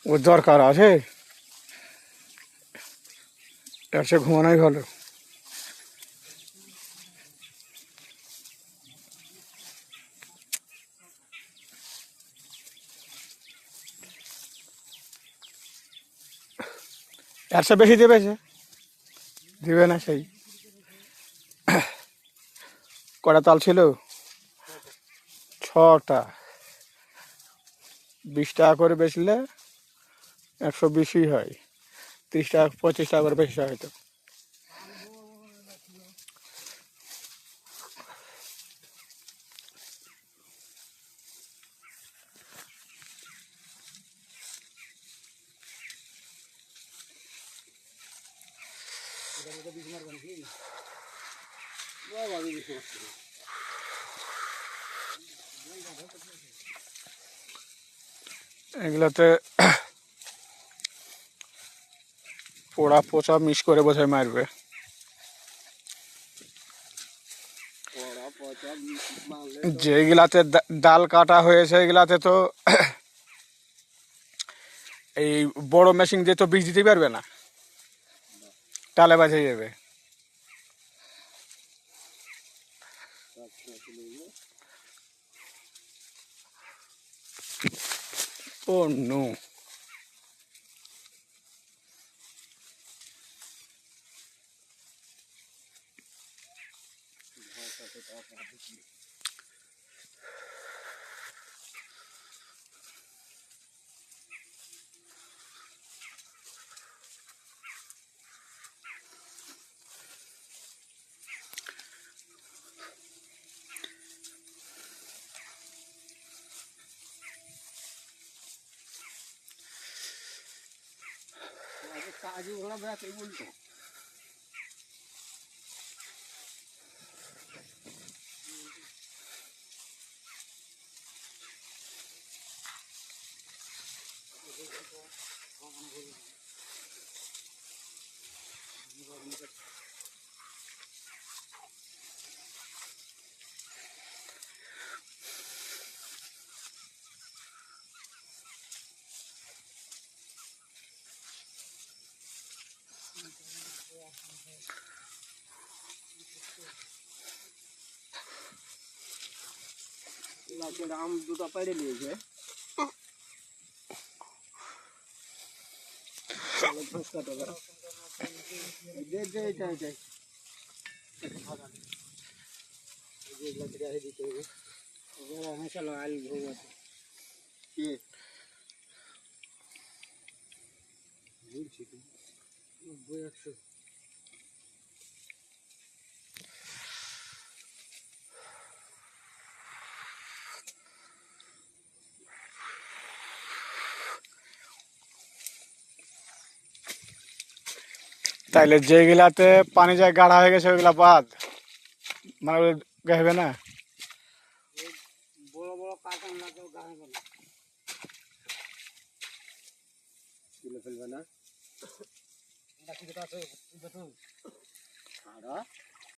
ওর দরকার আছে, এর সে ঘুমানোই ভালো। এর সে বেশি দেবে, সে দিবে না। সেই কটা তাল ছিল? 6টা। 20 টাকা করে বেচলে 120ই হয়। 30 টাকা 25 টাকা করে বেশি হয়তো। এগুলাতে পোড়া পচা মিক্স করে বোধহয় মারবে। যেগুলাতে ডাল কাটা হয়েছে এগুলাতে তো এই বড় মেশিন দিয়ে তো বীজ দিতে পারবে না, টালে বাজে যাবে। ও নো। काजू वाला बात है बोल तो लाके आम दूटा पड़े लिए छे चलो फंस का तो दे दे जाए जाए ये लग रहा है दिखे वो हमें चलो आल होगा ये दूर छिपी वो 100 তাইলে যেগুলাতে পানি যায় গাঢ়া হয়ে গেছে ওইগুলা বাদ, মানে গাইবে না। বড় বড় কাটন লাগে গায়ে বলে তুলে ফেলবে না এটা কি আছে দেখো আড়া